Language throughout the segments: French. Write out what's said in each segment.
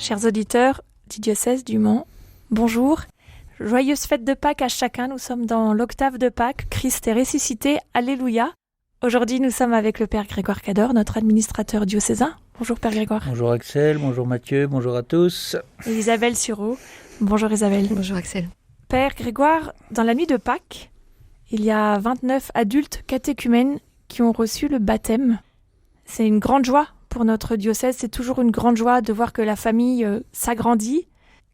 chers auditeurs du diocèse du Mans, bonjour. Joyeuse fête de Pâques à chacun, nous sommes dans l'octave de Pâques, Christ est ressuscité, Alléluia. Aujourd'hui, nous sommes avec le Père Grégoire Cador, notre administrateur diocésain. Bonjour Père Grégoire. Bonjour Axel, bonjour Mathieu, bonjour à tous. Et Isabelle Sureau. Bonjour Isabelle. Bonjour Axel. Père Grégoire, dans la nuit de Pâques, il y a 29 adultes catéchumènes qui ont reçu le baptême. C'est une grande joie pour notre diocèse, c'est toujours une grande joie de voir que la famille s'agrandit,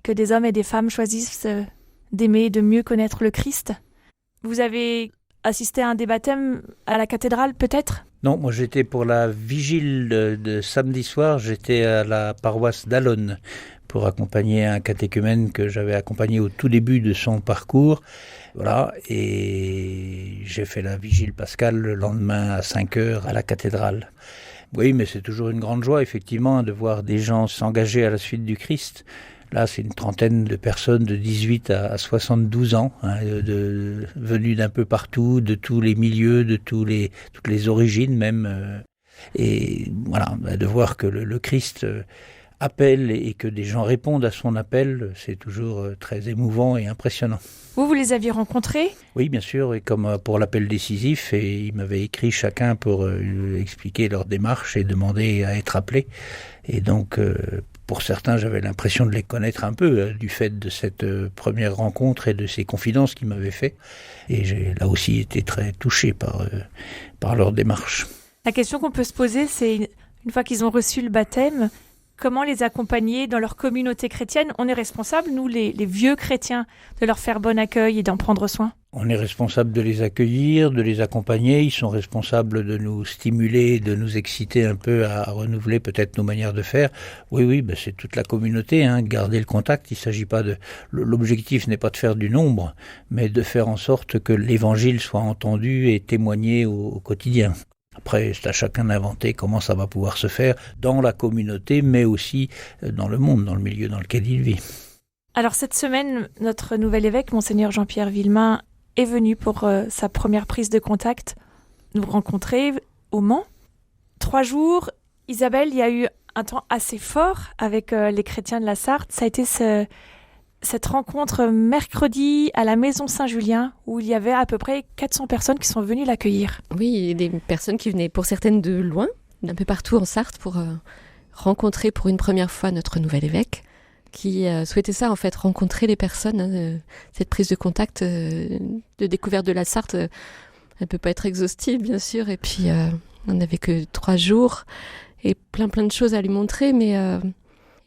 que des hommes et des femmes choisissent d'aimer et de mieux connaître le Christ. Vous avez assisté à un des baptêmes à la cathédrale peut-être ? Non, moi j'étais pour la vigile de samedi soir, j'étais à la paroisse d'Allonne pour accompagner un catéchumène que j'avais accompagné au tout début de son parcours. Voilà, et j'ai fait la vigile pascale le lendemain à 5h à la cathédrale. Oui, mais c'est toujours une grande joie, effectivement, de voir des gens s'engager à la suite du Christ. Là, c'est une trentaine de personnes de 18 à 72 ans, venues d'un peu partout, de tous les milieux, de toutes les origines même. Et voilà, de voir que le Christ appelle et que des gens répondent à son appel, c'est toujours très émouvant et impressionnant. Vous les aviez rencontrés ? Oui, bien sûr, et comme pour l'appel décisif, et ils m'avaient écrit chacun pour expliquer leur démarche et demander à être appelés. Et donc, pour certains, j'avais l'impression de les connaître un peu, du fait de cette première rencontre et de ces confidences qu'ils m'avaient fait. Et j'ai là aussi été très touché par leur démarche. La question qu'on peut se poser, c'est, une fois qu'ils ont reçu le baptême, comment les accompagner dans leur communauté chrétienne ? On est responsable, nous, les vieux chrétiens, de leur faire bon accueil et d'en prendre soin. On est responsable de les accueillir, de les accompagner. Ils sont responsables de nous stimuler, de nous exciter un peu à renouveler peut-être nos manières de faire. Oui, c'est toute la communauté, garder le contact. Il s'agit pas l'objectif n'est pas de faire du nombre, mais de faire en sorte que l'évangile soit entendu et témoigné au quotidien. Après, c'est à chacun d'inventer comment ça va pouvoir se faire dans la communauté, mais aussi dans le monde, dans le milieu dans lequel il vit. Alors cette semaine, notre nouvel évêque, Monseigneur Jean-Pierre Villemain, est venu pour sa première prise de contact nous rencontrer au Mans. 3 jours, Isabelle, il y a eu un temps assez fort avec les chrétiens de la Sarthe. Ça a été cette rencontre mercredi à la Maison Saint-Julien où il y avait à peu près 400 personnes qui sont venues l'accueillir. Oui, des personnes qui venaient pour certaines de loin, d'un peu partout en Sarthe, pour rencontrer pour une première fois notre nouvel évêque, qui souhaitait ça en fait, rencontrer les personnes. Cette prise de contact, de découverte de la Sarthe, elle ne peut pas être exhaustive bien sûr, et puis on n'avait que 3 jours et plein de choses à lui montrer, mais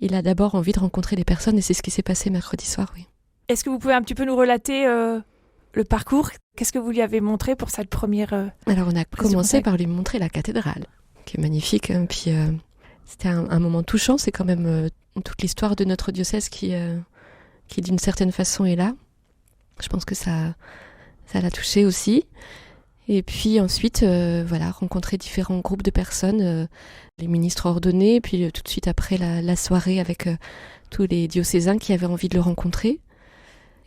il a d'abord envie de rencontrer les personnes et c'est ce qui s'est passé mercredi soir, oui. Est-ce que vous pouvez un petit peu nous relater le parcours ? Qu'est-ce que vous lui avez montré pour cette première Alors on a commencé par lui montrer la cathédrale, qui est magnifique, puis c'était un moment touchant. C'est quand même toute l'histoire de notre diocèse qui d'une certaine façon est là. Je pense que ça l'a touché aussi. Et puis ensuite, rencontrer différents groupes de personnes, les ministres ordonnés, puis tout de suite après la soirée avec tous les diocésains qui avaient envie de le rencontrer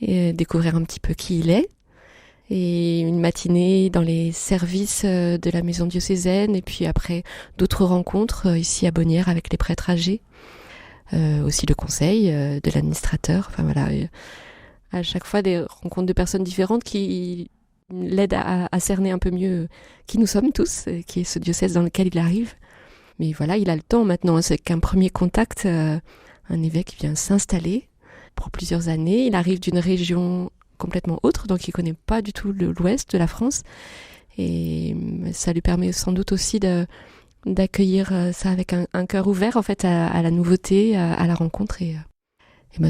et découvrir un petit peu qui il est. Et une matinée dans les services de la maison diocésaine, et puis après d'autres rencontres ici à Bonnières avec les prêtres âgés, aussi le conseil de l'administrateur. Enfin voilà, à chaque fois des rencontres de personnes différentes qui l'aide à cerner un peu mieux qui nous sommes tous, qui est ce diocèse dans lequel il arrive. Mais voilà, il a le temps maintenant, c'est qu'un premier contact, un évêque vient s'installer pour plusieurs années. Il arrive d'une région complètement autre, donc il ne connaît pas du tout l'ouest de la France. Et ça lui permet sans doute aussi d'accueillir ça avec un cœur ouvert en fait à la nouveauté, à la rencontre. Et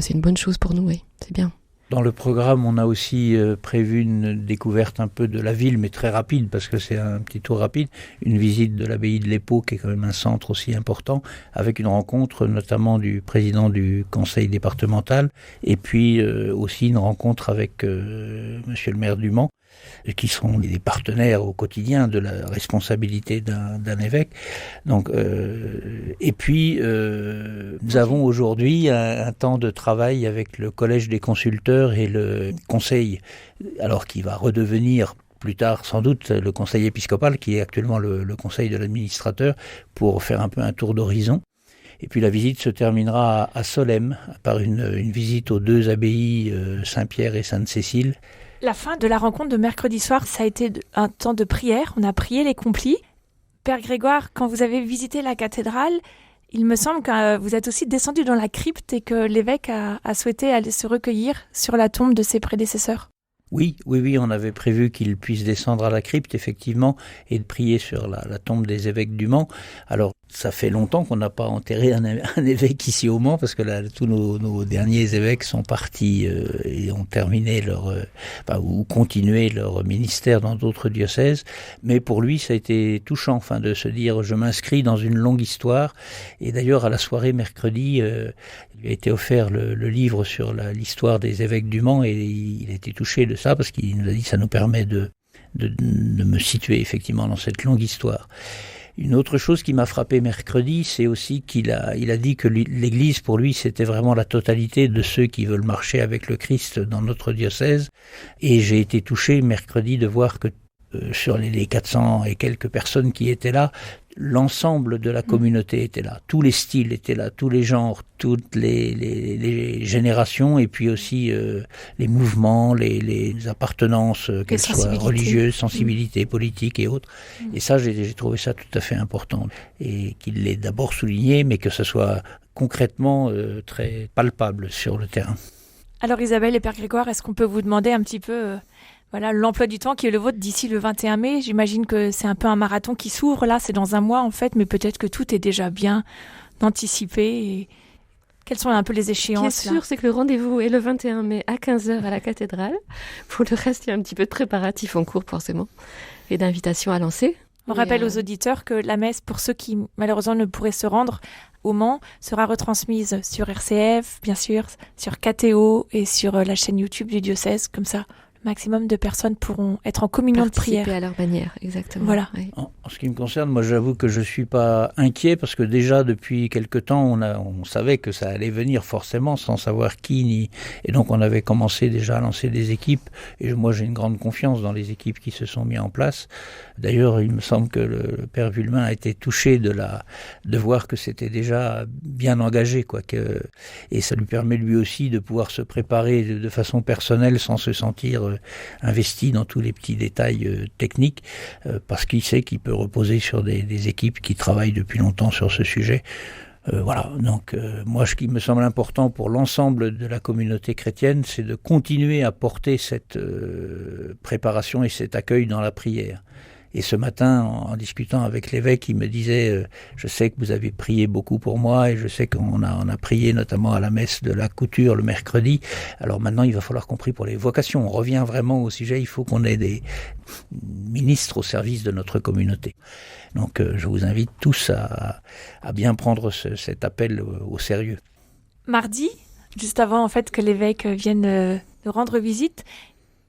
c'est une bonne chose pour nous, oui, c'est bien. Dans le programme, on a aussi prévu une découverte un peu de la ville, mais très rapide, parce que c'est un petit tour rapide, une visite de l'abbaye de l'Épau, qui est quand même un centre aussi important, avec une rencontre notamment du président du conseil départemental, et puis aussi une rencontre avec monsieur le maire du Mans, qui sont des partenaires au quotidien de la responsabilité d'un évêque. Donc, et puis, nous avons aujourd'hui un temps de travail avec le collège des consulteurs et le conseil, alors qui va redevenir plus tard sans doute le conseil épiscopal, qui est actuellement le conseil de l'administrateur, pour faire un peu un tour d'horizon. Et puis la visite se terminera à Solesmes par une visite aux 2 abbayes, Saint-Pierre et Sainte-Cécile. La fin de la rencontre de mercredi soir, ça a été un temps de prière. On a prié les complis. Père Grégoire, quand vous avez visité la cathédrale, il me semble que vous êtes aussi descendu dans la crypte et que l'évêque a souhaité aller se recueillir sur la tombe de ses prédécesseurs. Oui, on avait prévu qu'il puisse descendre à la crypte, effectivement, et de prier sur la tombe des évêques du Mans. Alors, ça fait longtemps qu'on n'a pas enterré un évêque ici au Mans, parce que là, tous nos derniers évêques sont partis et ont terminé ou continué leur ministère dans d'autres diocèses. Mais pour lui, ça a été touchant, de se dire, je m'inscris dans une longue histoire. Et d'ailleurs, à la soirée mercredi, il lui a été offert le livre sur l'histoire des évêques du Mans, et il a été touché de ça, parce qu'il nous a dit, ça nous permet de me situer effectivement dans cette longue histoire. Une autre chose qui m'a frappé mercredi, c'est aussi qu'il a dit que l'Église, pour lui, c'était vraiment la totalité de ceux qui veulent marcher avec le Christ dans notre diocèse. Et j'ai été touché mercredi de voir que sur les 400 et quelques personnes qui étaient là, l'ensemble de la communauté était là. Tous les styles étaient là, tous les genres, toutes les générations, et puis aussi les mouvements, les appartenances, qu'elles soient religieuses, sensibilités politiques et autres. Et ça, j'ai trouvé ça tout à fait important. Et qu'il l'ait d'abord souligné, mais que ce soit concrètement très palpable sur le terrain. Alors Isabelle et Père Grégoire, est-ce qu'on peut vous demander un petit peu l'emploi du temps qui est le vôtre d'ici le 21 mai? J'imagine que c'est un peu un marathon qui s'ouvre là, c'est dans un mois en fait, mais peut-être que tout est déjà bien anticipé. Et quelles sont un peu les échéances? Ce qui est sûr, c'est que le rendez-vous est le 21 mai à 15h à la cathédrale. Pour le reste, il y a un petit peu de préparatifs en cours forcément et d'invitations à lancer. On rappelle aux auditeurs que la messe, pour ceux qui malheureusement ne pourraient se rendre au Mans, sera retransmise sur RCF, bien sûr, sur KTO et sur la chaîne YouTube du diocèse. Comme ça, le maximum de personnes pourront être en communion de prière. Participer à leur manière, exactement. Voilà. Oui. En ce qui me concerne, moi j'avoue que je ne suis pas inquiet, parce que déjà depuis quelque temps, on savait que ça allait venir forcément, sans savoir qui ni. Et donc on avait commencé déjà à lancer des équipes, et moi j'ai une grande confiance dans les équipes qui se sont mises en place. D'ailleurs, il me semble que le Père Vulmin a été touché de voir que c'était déjà bien engagé, et ça lui permet lui aussi de pouvoir se préparer de façon personnelle sans se sentir investi dans tous les petits détails techniques, parce qu'il sait qu'il peut reposer sur des équipes qui travaillent depuis longtemps sur ce sujet. Donc moi, ce qui me semble important pour l'ensemble de la communauté chrétienne, c'est de continuer à porter cette préparation et cet accueil dans la prière. Et ce matin, en discutant avec l'évêque, il me disait je sais que vous avez prié beaucoup pour moi, et je sais qu'on a prié notamment à la messe de la couture le mercredi. Alors maintenant, il va falloir qu'on prie pour les vocations. On revient vraiment au sujet, il faut qu'on ait des ministres au service de notre communauté. Donc je vous invite tous à bien prendre cet appel au sérieux. Mardi, juste avant en fait que l'évêque vienne de rendre visite,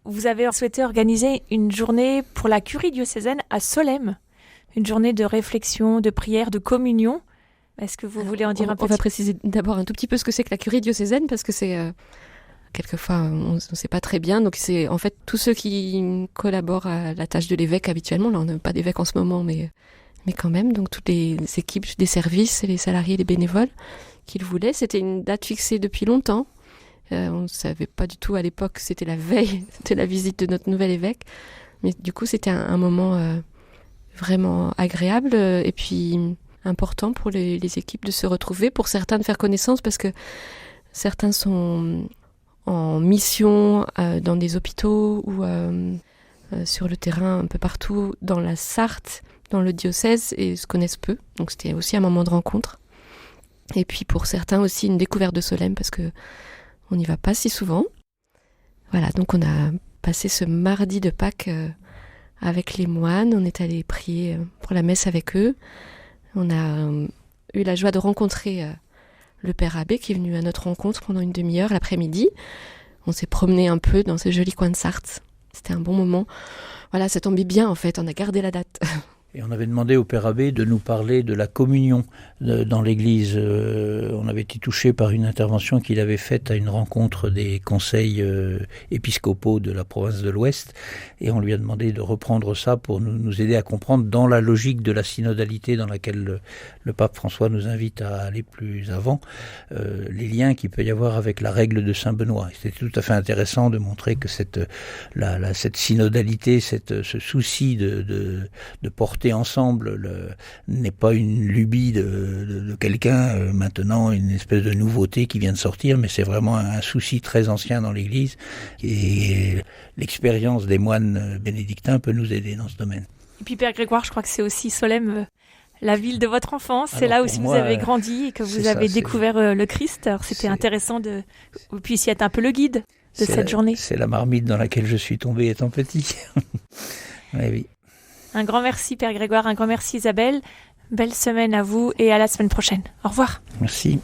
vous avez souhaité organiser une journée pour la curie diocésaine à Solesmes, une journée de réflexion, de prière, de communion. Est-ce que vous voulez en dire un peu? On va préciser d'abord un tout petit peu ce que c'est que la curie diocésaine, parce que c'est quelquefois on ne sait pas très bien. Donc c'est en fait tous ceux qui collaborent à la tâche de l'évêque habituellement. Là on n'a pas d'évêque en ce moment, mais quand même. Donc toutes les équipes des services, les salariés, les bénévoles qui le voulaient. C'était une date fixée depuis longtemps. On ne savait pas du tout à l'époque que c'était la veille de la visite de notre nouvel évêque. Mais du coup, c'était un moment vraiment agréable et puis important pour les équipes de se retrouver, pour certains de faire connaissance, parce que certains sont en mission dans des hôpitaux ou sur le terrain un peu partout dans la Sarthe, dans le diocèse, et se connaissent peu. Donc c'était aussi un moment de rencontre. Et puis pour certains aussi une découverte de Solesmes, parce que on n'y va pas si souvent. Voilà, donc on a passé ce mardi de Pâques avec les moines. On est allé prier pour la messe avec eux. On a eu la joie de rencontrer le Père Abbé qui est venu à notre rencontre pendant une demi-heure l'après-midi. On s'est promené un peu dans ces jolis coins de Sarthe. C'était un bon moment. Voilà, ça tombait bien en fait, on a gardé la date. Et on avait demandé au Père Abbé de nous parler de la communion dans l'Église. On avait été touché par une intervention qu'il avait faite à une rencontre des conseils épiscopaux de la province de l'Ouest. Et on lui a demandé de reprendre ça pour nous aider à comprendre dans la logique de la synodalité dans laquelle le pape François nous invite à aller plus avant, les liens qu'il peut y avoir avec la règle de Saint Benoît. C'était tout à fait intéressant de montrer que cette synodalité, ce souci de porter ensemble n'est pas une lubie de quelqu'un maintenant, une espèce de nouveauté qui vient de sortir, mais c'est vraiment un souci très ancien dans l'Église et l'expérience des moines bénédictins peut nous aider dans ce domaine. Et puis Père Grégoire, je crois que c'est aussi Solesmes, la ville de votre enfance, c'est là aussi vous avez grandi et que vous avez découvert le Christ. Alors c'était intéressant que vous puissiez être un peu le guide de cette journée. C'est la marmite dans laquelle je suis tombé étant petit. Oui. Un grand merci Père Grégoire, un grand merci Isabelle. Belle semaine à vous et à la semaine prochaine. Au revoir. Merci.